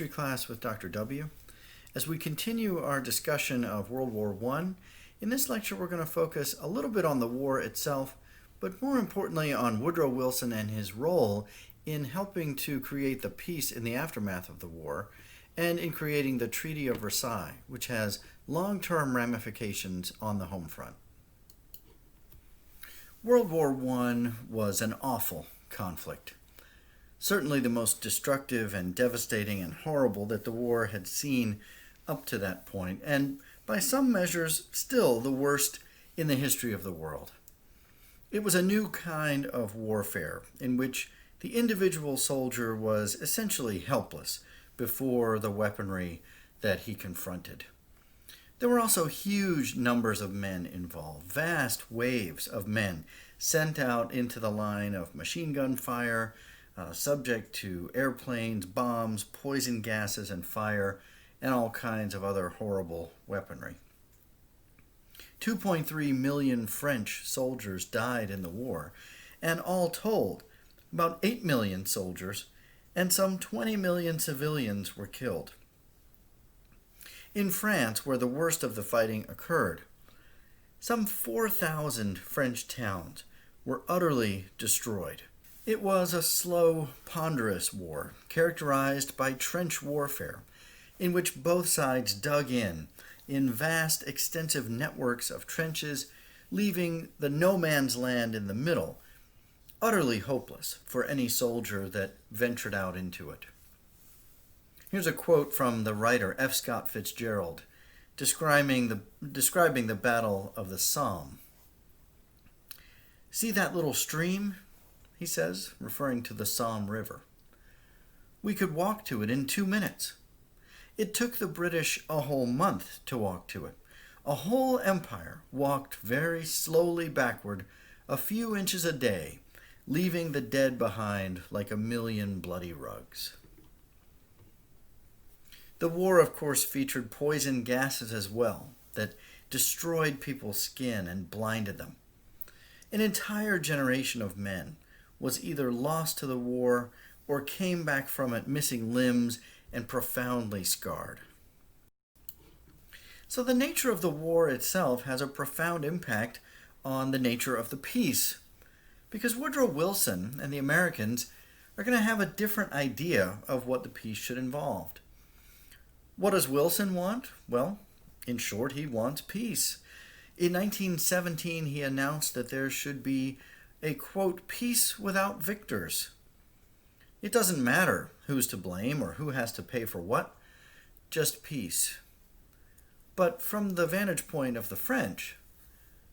History class with Dr. W. As we continue our discussion of World War I, in this lecture we're going to focus a little bit on the war itself, but more importantly on Woodrow Wilson and his role in helping to create the peace in the aftermath of the war and in creating the Treaty of Versailles, which has long-term ramifications on the home front. World War I was an awful conflict. Certainly the most destructive and devastating and horrible that the war had seen up to that point, and by some measures still the worst in the history of the world. It was a new kind of warfare in which the individual soldier was essentially helpless before the weaponry that he confronted. There were also huge numbers of men involved, vast waves of men sent out into the line of machine gun fire, subject to airplanes, bombs, poison gases, and fire, and all kinds of other horrible weaponry. 2.3 million French soldiers died in the war, and all told, about 8 million soldiers and some 20 million civilians were killed. In France, where the worst of the fighting occurred, some 4,000 French towns were utterly destroyed. It was a slow, ponderous war, characterized by trench warfare, in which both sides dug in vast, extensive networks of trenches, leaving the no-man's land in the middle utterly hopeless for any soldier that ventured out into it. Here's a quote from the writer F. Scott Fitzgerald describing the Battle of the Somme. "See that little stream?" he says, referring to the Somme River. "We could walk to it in 2 minutes. It took the British a whole month to walk to it. A whole empire walked very slowly backward a few inches a day, leaving the dead behind like a million bloody rugs." The war, of course, featured poison gases as well that destroyed people's skin and blinded them. An entire generation of men was either lost to the war or came back from it missing limbs and profoundly scarred. So the nature of the war itself has a profound impact on the nature of the peace, because Woodrow Wilson and the Americans are going to have a different idea of what the peace should involve. What does Wilson want? Well, in short, he wants peace. In 1917, he announced that there should be a, quote, peace without victors. It doesn't matter who's to blame or who has to pay for what, just peace. But from the vantage point of the French,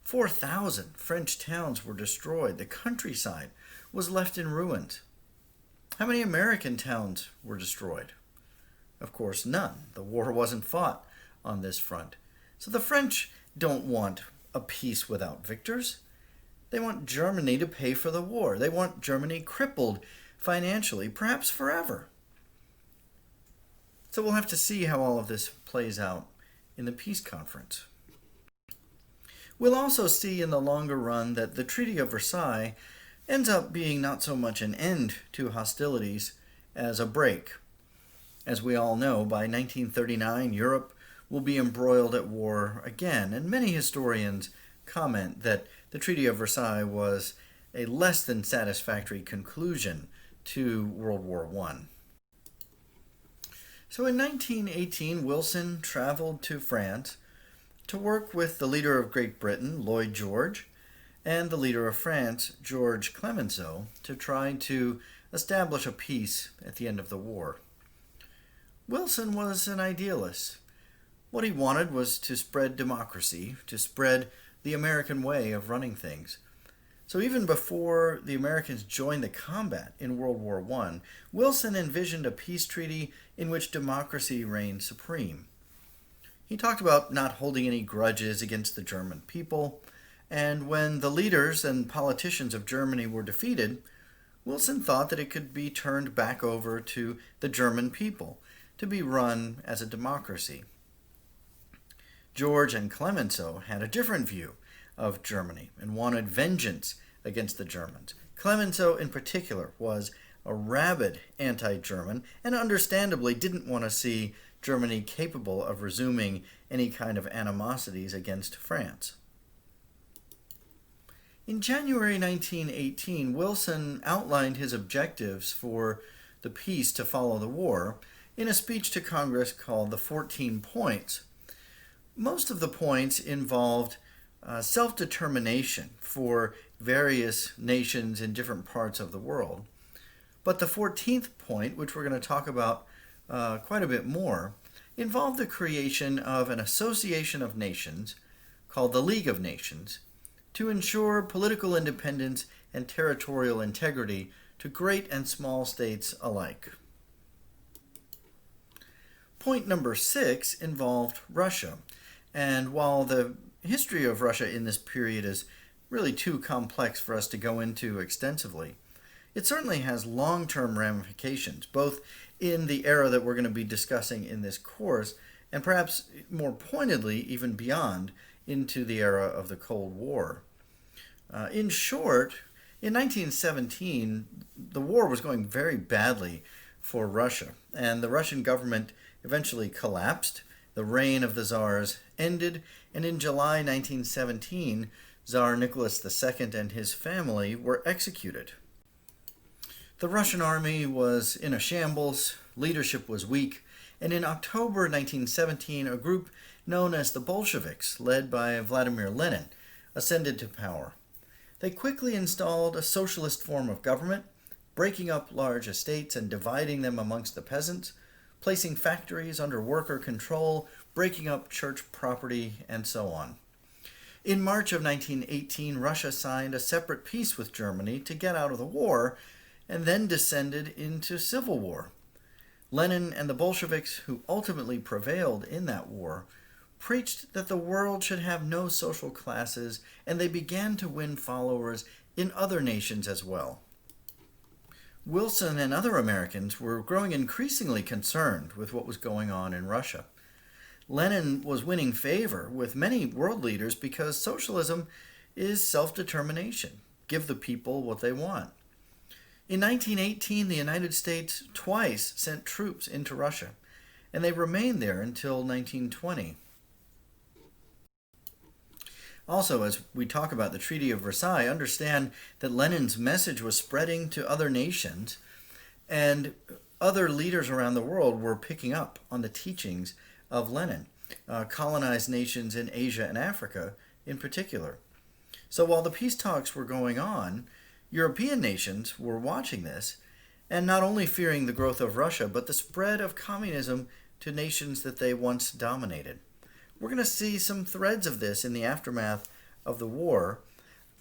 4,000 French towns were destroyed. The countryside was left in ruins. How many American towns were destroyed? Of course, none. The war wasn't fought on this front. So the French don't want a peace without victors. They want Germany to pay for the war. They want Germany crippled financially, perhaps forever. So we'll have to see how all of this plays out in the peace conference. We'll also see in the longer run that the Treaty of Versailles ends up being not so much an end to hostilities as a break. As we all know, by 1939, Europe will be embroiled at war again, and many historians comment that the Treaty of Versailles was a less than satisfactory conclusion to World War I. So in 1918, Wilson traveled to France to work with the leader of Great Britain, Lloyd George, and the leader of France, George Clemenceau, to try to establish a peace at the end of the war. Wilson was an idealist. What he wanted was to spread democracy, to spread the American way of running things. So even before the Americans joined the combat in World War I, Wilson envisioned a peace treaty in which democracy reigned supreme. He talked about not holding any grudges against the German people, and when the leaders and politicians of Germany were defeated, Wilson thought that it could be turned back over to the German people to be run as a democracy. George and Clemenceau had a different view of Germany and wanted vengeance against the Germans. Clemenceau, in particular, was a rabid anti-German and understandably didn't want to see Germany capable of resuming any kind of animosities against France. In January 1918, Wilson outlined his objectives for the peace to follow the war in a speech to Congress called the 14 Points. Most of the points involved self-determination for various nations in different parts of the world. But the 14th point, which we're going to talk about quite a bit more, involved the creation of an association of nations called the League of Nations to ensure political independence and territorial integrity to great and small states alike. Point number 6 involved Russia, and while the history of Russia in this period is really too complex for us to go into extensively, it certainly has long-term ramifications, both in the era that we're going to be discussing in this course, and perhaps more pointedly, even beyond, into the era of the Cold War. In short, in 1917, the war was going very badly for Russia, and the Russian government eventually collapsed. The reign of the Tsars ended, and in July 1917, Tsar Nicholas II and his family were executed. The Russian army was in a shambles, leadership was weak, and in October 1917, a group known as the Bolsheviks, led by Vladimir Lenin, ascended to power. They quickly installed a socialist form of government, breaking up large estates and dividing them amongst the peasants, placing factories under worker control, breaking up church property, and so on. In March of 1918, Russia signed a separate peace with Germany to get out of the war, and then descended into civil war. Lenin and the Bolsheviks, who ultimately prevailed in that war, preached that the world should have no social classes, and they began to win followers in other nations as well. Wilson and other Americans were growing increasingly concerned with what was going on in Russia. Lenin was winning favor with many world leaders because socialism is self-determination. Give the people what they want. In 1918, the United States twice sent troops into Russia, and they remained there until 1920. Also, as we talk about the Treaty of Versailles, understand that Lenin's message was spreading to other nations, and other leaders around the world were picking up on the teachings of Lenin, colonized nations in Asia and Africa in particular. So while the peace talks were going on, European nations were watching this, and not only fearing the growth of Russia, but the spread of communism to nations that they once dominated. We're going to see some threads of this in the aftermath of the war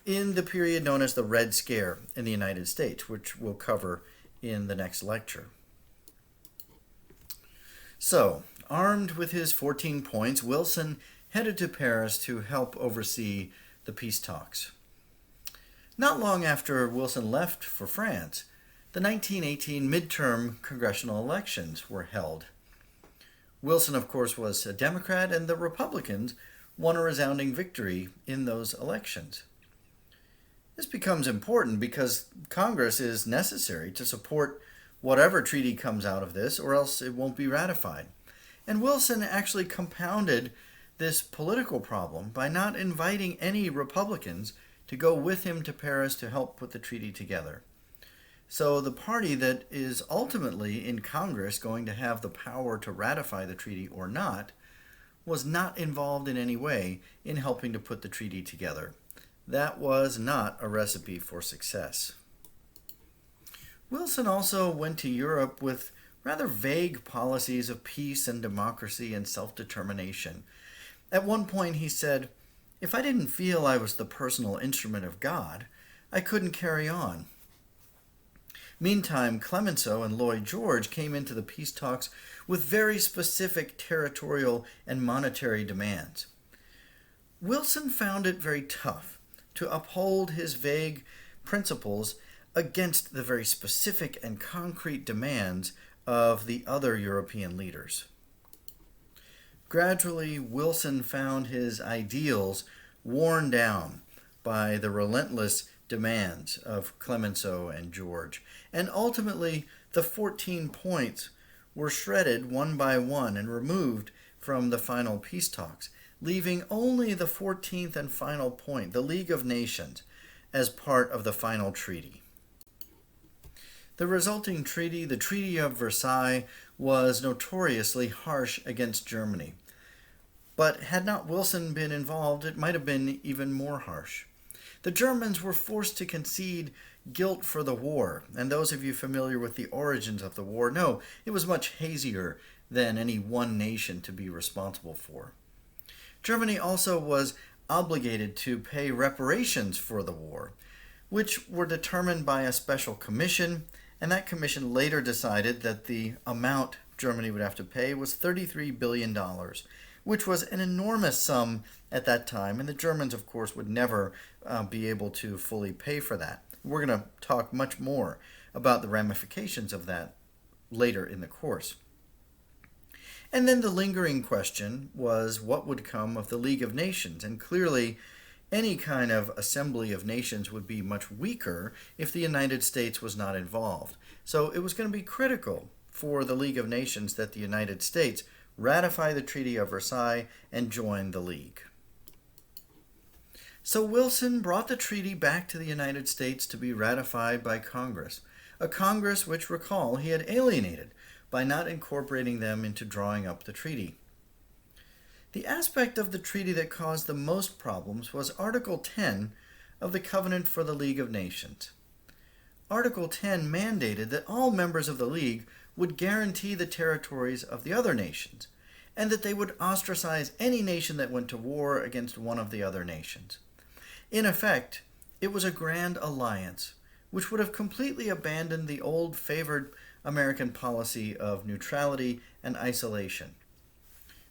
in the period known as the Red Scare in the United States, which we'll cover in the next lecture. So, armed with his 14 points, Wilson headed to Paris to help oversee the peace talks. Not long after Wilson left for France, the 1918 midterm congressional elections were held. Wilson, of course, was a Democrat, and the Republicans won a resounding victory in those elections. This becomes important because Congress is necessary to support whatever treaty comes out of this, or else it won't be ratified. And Wilson actually compounded this political problem by not inviting any Republicans to go with him to Paris to help put the treaty together. So the party that is ultimately in Congress going to have the power to ratify the treaty or not was not involved in any way in helping to put the treaty together. That was not a recipe for success. Wilson also went to Europe with rather vague policies of peace and democracy and self-determination. At one point he said, "If I didn't feel I was the personal instrument of God, I couldn't carry on." Meantime, Clemenceau and Lloyd George came into the peace talks with very specific territorial and monetary demands. Wilson found it very tough to uphold his vague principles against the very specific and concrete demands of the other European leaders. Gradually, Wilson found his ideals worn down by the relentless demands of Clemenceau and George. And ultimately, the 14 points were shredded one by one and removed from the final peace talks, leaving only the 14th and final point, the League of Nations, as part of the final treaty. The resulting treaty, the Treaty of Versailles, was notoriously harsh against Germany. But had not Wilson been involved, it might have been even more harsh. The Germans were forced to concede guilt for the war, and those of you familiar with the origins of the war know it was much hazier than any one nation to be responsible for. Germany also was obligated to pay reparations for the war, which were determined by a special commission, and that commission later decided that the amount Germany would have to pay was $33 billion, which was an enormous sum at that time, and the Germans, of course, would never be able to fully pay for that. We're going to talk much more about the ramifications of that later in the course. And then the lingering question was what would come of the League of Nations, and clearly any kind of assembly of nations would be much weaker if the United States was not involved. So it was going to be critical for the League of Nations that the United States ratify the Treaty of Versailles and join the League. So Wilson brought the treaty back to the United States to be ratified by Congress, a Congress which, recall, he had alienated by not incorporating them into drawing up the treaty. The aspect of the treaty that caused the most problems was Article 10 of the Covenant for the League of Nations. Article 10 mandated that all members of the League would guarantee the territories of the other nations, and that they would ostracize any nation that went to war against one of the other nations. In effect, it was a grand alliance, which would have completely abandoned the old favored American policy of neutrality and isolation.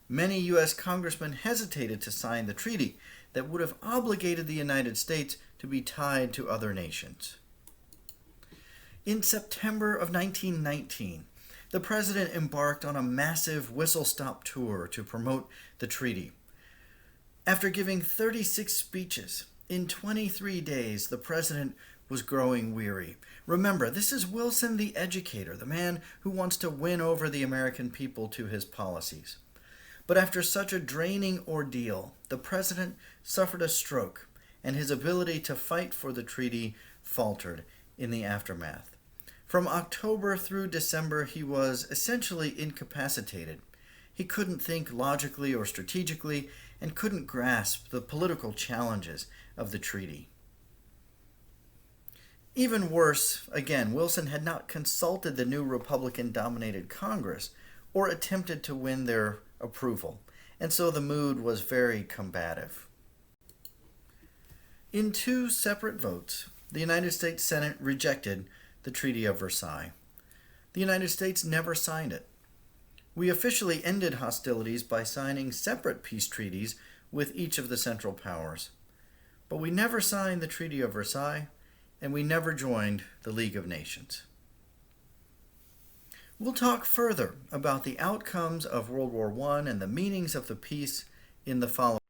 Many U.S. congressmen hesitated to sign the treaty that would have obligated the United States to be tied to other nations. In September of 1919, the president embarked on a massive whistle-stop tour to promote the treaty. After giving 36 speeches, in 23 days, the president was growing weary. Remember, this is Wilson the educator, the man who wants to win over the American people to his policies. But after such a draining ordeal, the president suffered a stroke, and his ability to fight for the treaty faltered in the aftermath. From October through December, he was essentially incapacitated. He couldn't think logically or strategically, and couldn't grasp the political challenges of the treaty. Even worse, again, Wilson had not consulted the new Republican-dominated Congress or attempted to win their approval, and so the mood was very combative. In two separate votes, the United States Senate rejected the Treaty of Versailles. The United States never signed it. We officially ended hostilities by signing separate peace treaties with each of the Central Powers. But we never signed the Treaty of Versailles, and we never joined the League of Nations. We'll talk further about the outcomes of World War I and the meanings of the peace in the following